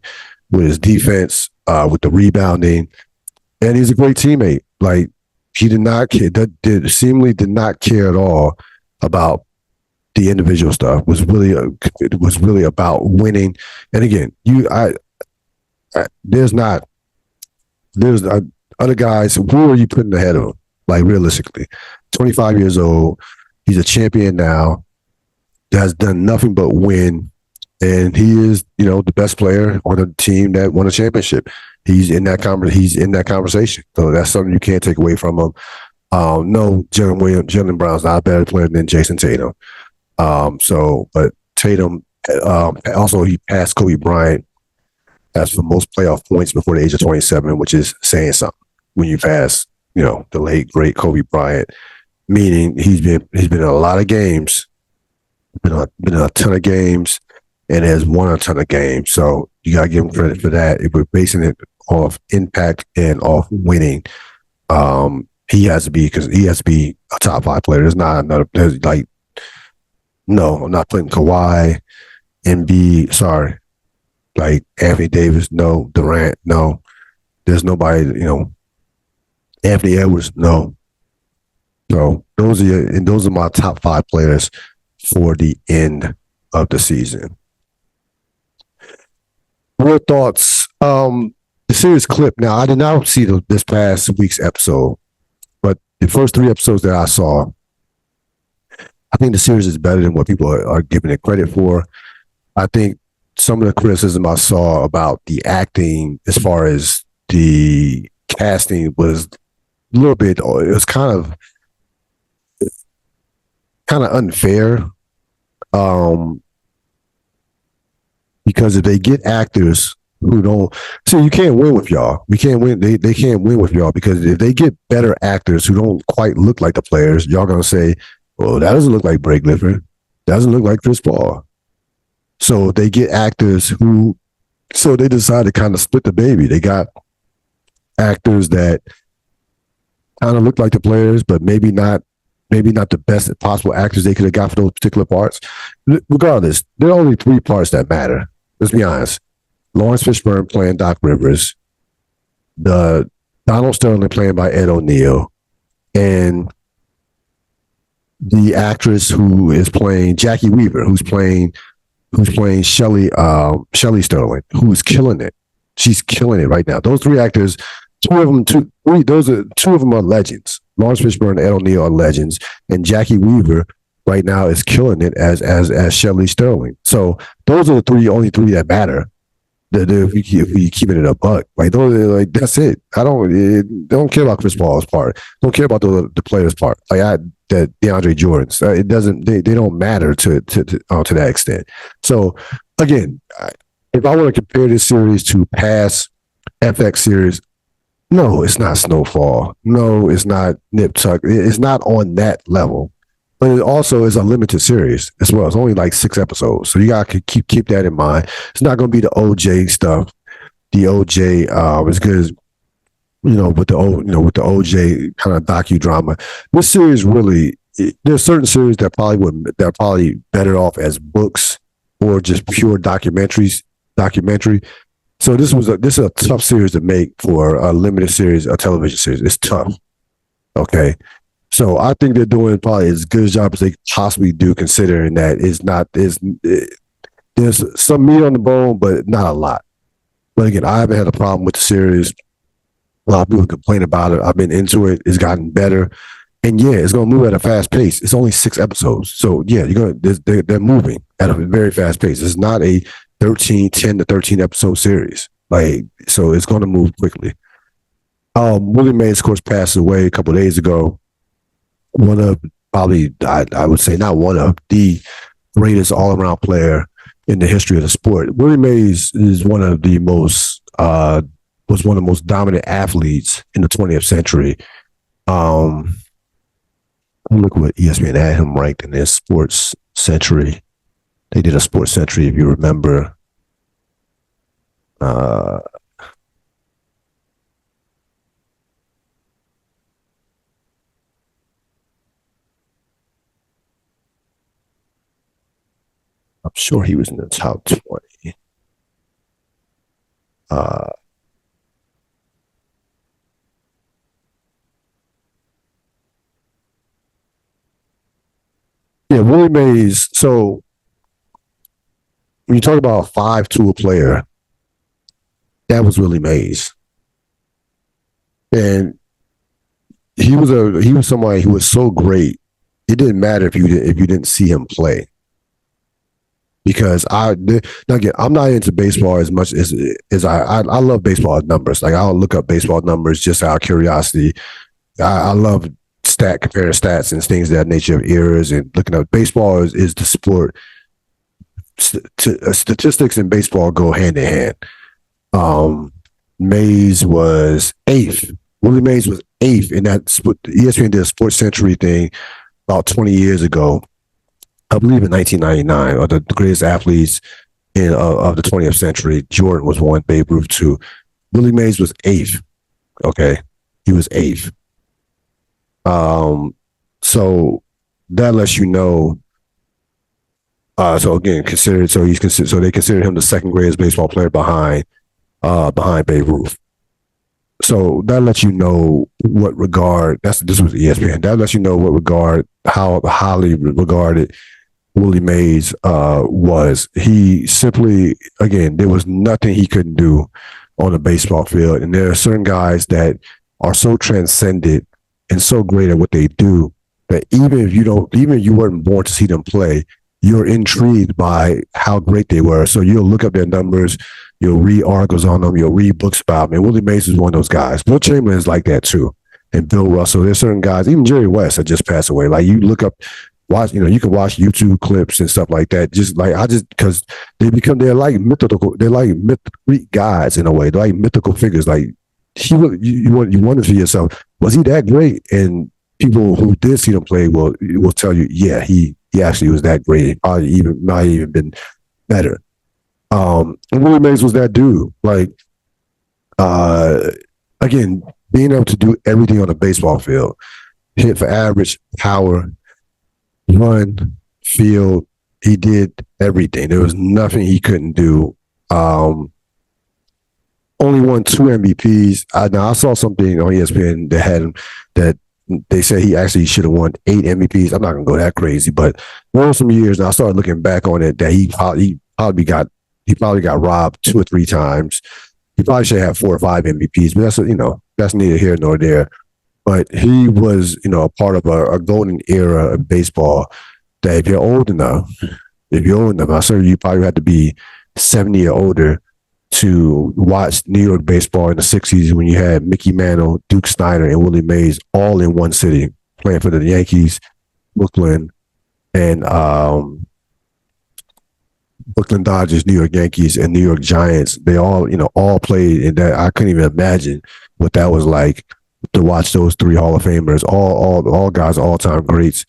with his defense, with the rebounding, and he's a great teammate. Like, he did not care. Seemingly did not care at all about the individual stuff. It was really about winning. And again, there's other guys. Who are you putting ahead of him? Like, realistically, 25 years old. He's a champion now. Has done nothing but win, and he is, the best player on the team that won a championship. He's in that conversation. So that's something you can't take away from him. No, Jaylen Brown's not a better player than Jason Tatum. But Tatum, also he passed Kobe Bryant as for most playoff points before the age of 27, which is saying something when you pass, the late great Kobe Bryant. Meaning he's been in a lot of games, been in a ton of games, and has won a ton of games. So you gotta give him credit for that. If we're basing it off impact and off winning, he has to be a top 5 player. There's not another. No, I'm not putting Kawhi, Embiid, sorry. Like Anthony Davis, no. Durant, no. There's nobody, Anthony Edwards, no. So those are my top 5 players for the end of the season. Your thoughts? The series clip. Now, I did not see this past week's episode, but the first 3 episodes that I saw, I think the series is better than what people are giving it credit for. I think some of the criticism I saw about the acting, as far as the casting, was a little bit. It was kind of unfair, because if they get actors who don't see, you can't win with y'all. We can't win. They can't win with y'all, because if they get better actors who don't quite look like the players, y'all gonna say, well, that doesn't look like Blake Griffin. That doesn't look like Chris Paul. So they get actors so they decide to kind of split the baby. They got actors that kind of look like the players, but maybe not the best possible actors they could have got for those particular parts. Regardless, there are only 3 parts that matter. Let's be honest. Lawrence Fishburne playing Doc Rivers, the Donald Sterling playing by Ed O'Neill, and the actress who is playing Jackie Weaver, who's playing Shelley Sterling, who's killing it. She's killing it right now. Those 3 actors two of them, two, three. Those are two of them are legends. Lawrence Fishburne and Ed O'Neill are legends, and Jackie Weaver right now is killing it as Shelley Sterling. So those are the only three that matter. If we keeping it a buck, like those, like that's it. I don't care about Chris Paul's part. Don't care about the players' part. That DeAndre Jordan's. It doesn't. They don't matter to that extent. So again, if I want to compare this series to past FX series, no, it's not Snowfall. No, it's not Nip Tuck. It's not on that level. But it also is a limited series as well. It's only like 6 episodes, so you gotta keep that in mind. It's not gonna be the OJ stuff. The OJ as good as with the OJ kind of docudrama. This series really, there's certain series that are probably better off as books or just pure documentary. So this is a tough series to make for a limited series, a television series. It's tough. Okay. So I think they're doing probably as good a job as they possibly do, considering that there's some meat on the bone, but not a lot. But again, I haven't had a problem with the series. A lot of people complain about it. I've been into it. It's gotten better. And yeah, it's going to move at a fast pace. It's only 6 episodes. So yeah, they're moving at a very fast pace. It's not a 10 to 13 episode series. So it's going to move quickly. Willie Mays, of course, passed away a couple of days ago. One of probably, I would say, not one of the greatest all-around player in the history of the sport. Willie Mays is one of the most dominant athletes in the 20th century. Look what ESPN had him ranked in their sports century. They did a sports century, if you remember. I'm sure he was in the top 20. Yeah, Willie Mays. So when you talk about a 5-tool player, that was Willie Mays, and he was somebody who was so great. It didn't matter if you didn't see him play. Because I'm not into baseball as much as I love baseball numbers. Like I'll look up baseball numbers just out of curiosity. I love comparing stats and things of that nature of errors and looking up. Baseball is the sport. Statistics and baseball go hand in hand. Mays was 8th. Willie Mays was 8th in that. ESPN did a Sports Century thing about 20 years ago. I believe in 1999, or the greatest athletes of the 20th century. Jordan was 1, Babe Ruth 2. Willie Mays was 8th. Okay, he was 8th. So that lets you know. So again, so they considered him the second greatest baseball player behind Babe Ruth. So that lets you know what regard. This was ESPN. That lets you know what regard, how highly regarded Willie Mays was. He simply, again, there was nothing he couldn't do on a baseball field. And there are certain guys that are so transcendent and so great at what they do that even if you weren't born to see them play, you're intrigued by how great they were. So you'll look up their numbers, you'll read articles on them, you'll read books about them. And Willie Mays is one of those guys. Bill Chamberlain is like that too. And Bill Russell. There's certain guys, even Jerry West that just passed away. Like you look up, you can watch YouTube clips and stuff like that. Because they're like mythical, Greek gods in a way. They're like mythical figures. Like you wonder to yourself, was he that great? And people who did see them play will tell you, yeah, he actually was that great. He probably might even been better. And Willie Mays was that dude. Like, again, being able to do everything on a baseball field, hit for average, power, run, field, he did everything. There was nothing he couldn't do. Only won 2 MVPs. I saw something on ESPN that had him that they said he actually should have won 8 MVPs. I'm not gonna go that crazy, but there were some years, and I started looking back on it, that he probably got robbed 2 or 3 times. He probably should have 4 or 5 MVPs, but that's that's neither here nor there. But he was, a part of a golden era of baseball that if you're old enough, I'm sure you probably had to be 70 or older to watch New York baseball in the 60s when you had Mickey Mantle, Duke Snyder, and Willie Mays all in one city playing for the Yankees, Brooklyn, and Brooklyn Dodgers, New York Yankees, and New York Giants. They all played in that. I couldn't even imagine what that was like to watch those three Hall of Famers, all guys, all time greats,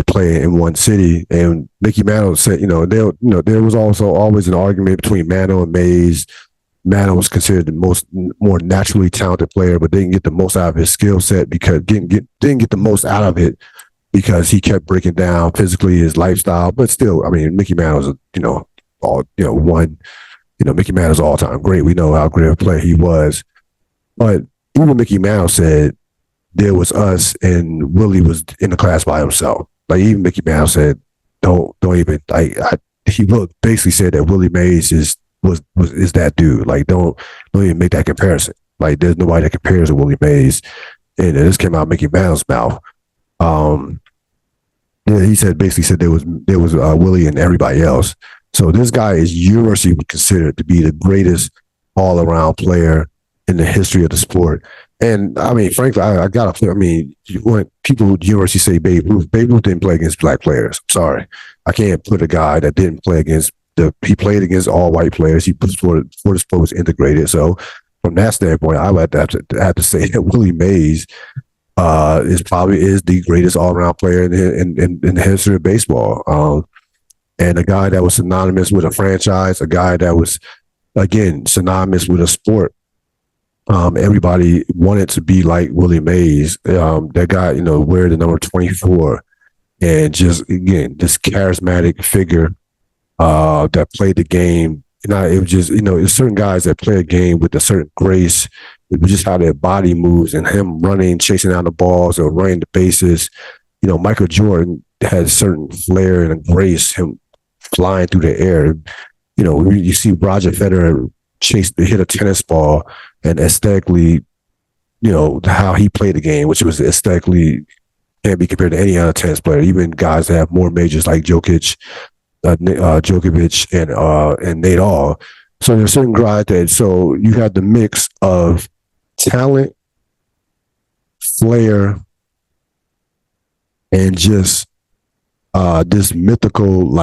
play in one city. And Mickey Mantle said, there was also always an argument between Mantle and Mays. Mantle was considered the more naturally talented player, but didn't get the most out of his skill set because didn't get the most out of it because he kept breaking down physically his lifestyle. But still, I mean, Mickey Mantle's Mickey Mantle's all time great. We know how great of a player he was. But even Mickey Mantle said there was us and Willie was in the class by himself. Like even Mickey Mantle said, don't even he basically said that Willie Mays is that dude. Like don't even make that comparison. Like there's nobody that compares to Willie Mays. And this came out of Mickey Mantle's mouth. He basically said there was Willie and everybody else. So this guy is universally considered to be the greatest all around player in the history of the sport. And I mean, frankly, I gotta play. I mean, when people universally say Babe Ruth didn't play against black players. I'm sorry, I can't put a guy that didn't play against he played against all white players. He put for the sport was integrated. So from that standpoint, I would have to say that Willie Mays is the greatest all around player in the history of baseball. And a guy that was synonymous with a franchise, a guy that was again synonymous with a sport. Everybody wanted to be like Willie Mays. That guy, wear the number 24 and just, again, this charismatic figure that played the game. It was just, there's certain guys that play a game with a certain grace. It was just how their body moves and him running, chasing down the balls or running the bases. Michael Jordan has certain flair and grace, him flying through the air. You see Roger Federer hit a tennis ball and aesthetically, how he played the game, which was aesthetically can't be compared to any other tennis player. Even guys that have more majors like Djokovic and Nadal. So there's certain guys so you have the mix of talent, flair, and just this mythical,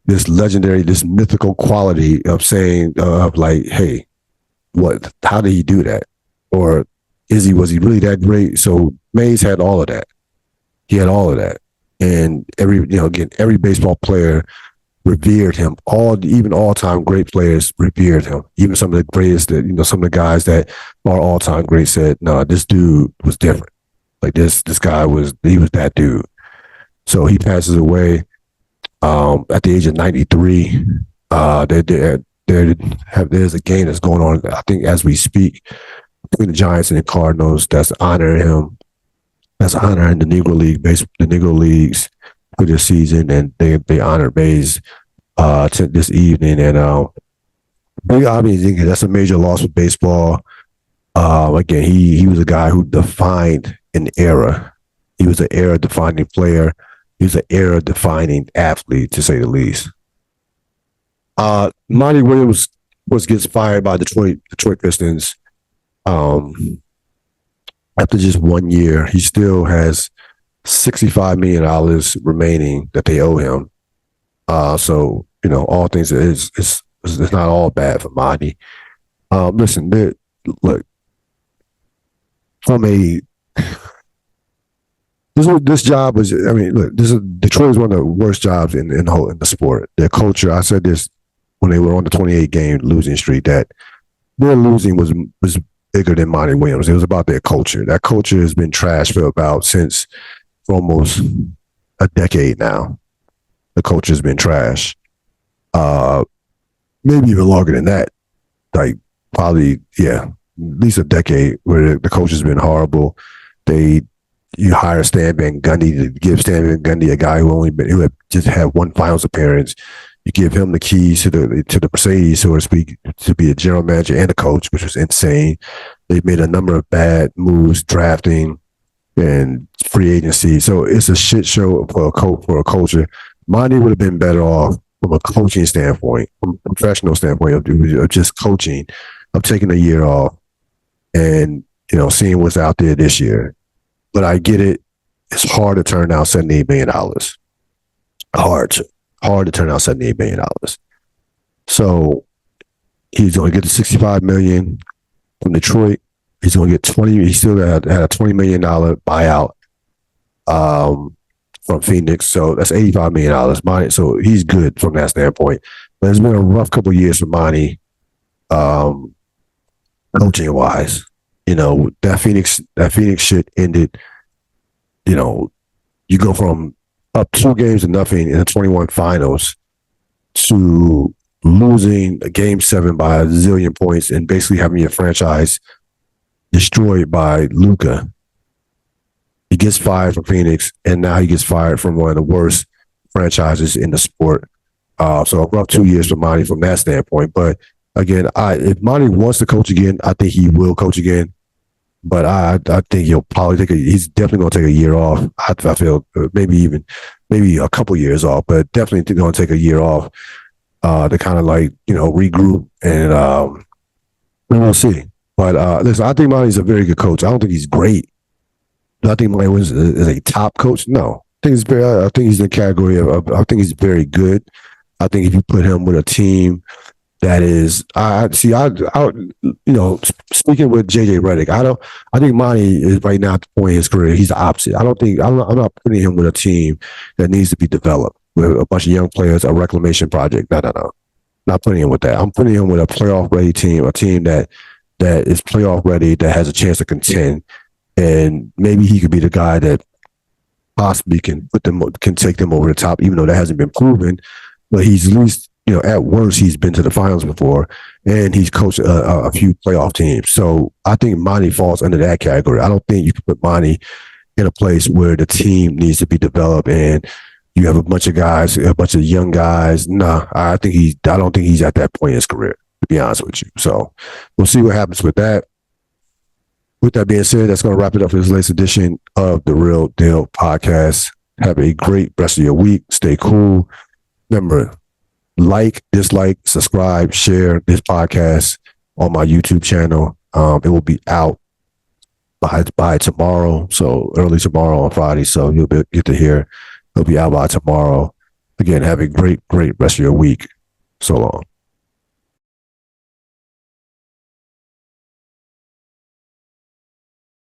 this legendary, this mythical quality of saying, hey, how did he do that? Or was he really that great? So Mays had all of that. He had all of that. And every baseball player revered him. Even all-time great players revered him. Even some of the greatest some of the guys that are all-time great said, no, this dude was different. Like this guy was that dude. So he passes away at the age of 93. There's a game that's going on, I think, as we speak, between the Giants and the Cardinals. That's honoring him. That's honoring the Negro Leagues for this season, and they honored Mays this evening. And obviously, that's a major loss for baseball. Again, he was a guy who defined an era. He was an era-defining player. He was an era-defining athlete, to say the least. Monty Williams gets fired by Detroit Pistons. After just 1 year, he still has $65 million remaining that they owe him. So all things it's not all bad for Monty. Listen, look, from a this job was. I mean, look, Detroit is one of the worst jobs in the sport. Their culture. I said this when they were on the 28-game losing streak, that their losing was bigger than Monty Williams. It was about their culture. That culture has been trashed for almost a decade now. The culture has been trashed. Maybe even longer than that. Like probably, yeah, at least a decade where the culture has been horrible. You hire Stan Van Gundy to give Stan Van Gundy, a guy who had just had one finals appearance. You give him the keys to the Mercedes, so to speak, to be a general manager and a coach, which was insane. They've made a number of bad moves, drafting and free agency. So it's a shit show for a culture. Monty would have been better off from a coaching standpoint, from a professional standpoint of just coaching, of taking a year off and, seeing what's out there this year. But I get it. It's hard to turn down $78 million. Hard to turn down $78 million. So he's going to get the $65 million from Detroit. He's going to get 20. He still had a $20 million buyout from Phoenix. So that's $85 million. Monty, so he's good from that standpoint. But it's been a rough couple of years for Monty, coaching wise. That Phoenix shit ended. You go from up 2 games to nothing in the 21 finals to losing a game 7 by a zillion points and basically having your franchise destroyed by Luka. He gets fired from Phoenix, and now he gets fired from one of the worst franchises in the sport. So a rough 2 years for Monty from that standpoint. But again, if Monty wants to coach again, I think he will coach again. But I think he'll probably he's definitely going to take a year off. I feel maybe a couple years off, but definitely going to take a year off to kind of regroup and we'll see. But listen, I think Monty's a very good coach. I don't think he's great. I think Monty is a top coach. No, I think he's in the category of. I think he's very good. I think if you put him with a team that is, speaking with JJ Redick, I think Monty is right now at the point in his career, he's the opposite. I'm not putting him with a team that needs to be developed with a bunch of young players, a reclamation project. No. Not putting him with that. I'm putting him with a playoff ready team, a team that is playoff ready, that has a chance to contend. And maybe he could be the guy that possibly can take them over the top, even though that hasn't been proven. But he's at least, at worst, he's been to the finals before, and he's coached a few playoff teams. So I think Monty falls under that category. I don't think you can put Monty in a place where the team needs to be developed and you have a bunch of guys, a bunch of young guys. No, I don't think he's at that point in his career, to be honest with you. So we'll see what happens with that. With that being said, that's going to wrap it up for this latest edition of the Real Deal Podcast. Have a great rest of your week. Stay cool. Remember, like, dislike, subscribe, share this podcast on my YouTube channel. It will be out by tomorrow, so early tomorrow on Friday. So you'll get to hear. It'll be out by tomorrow. Again, have a great rest of your week. So long.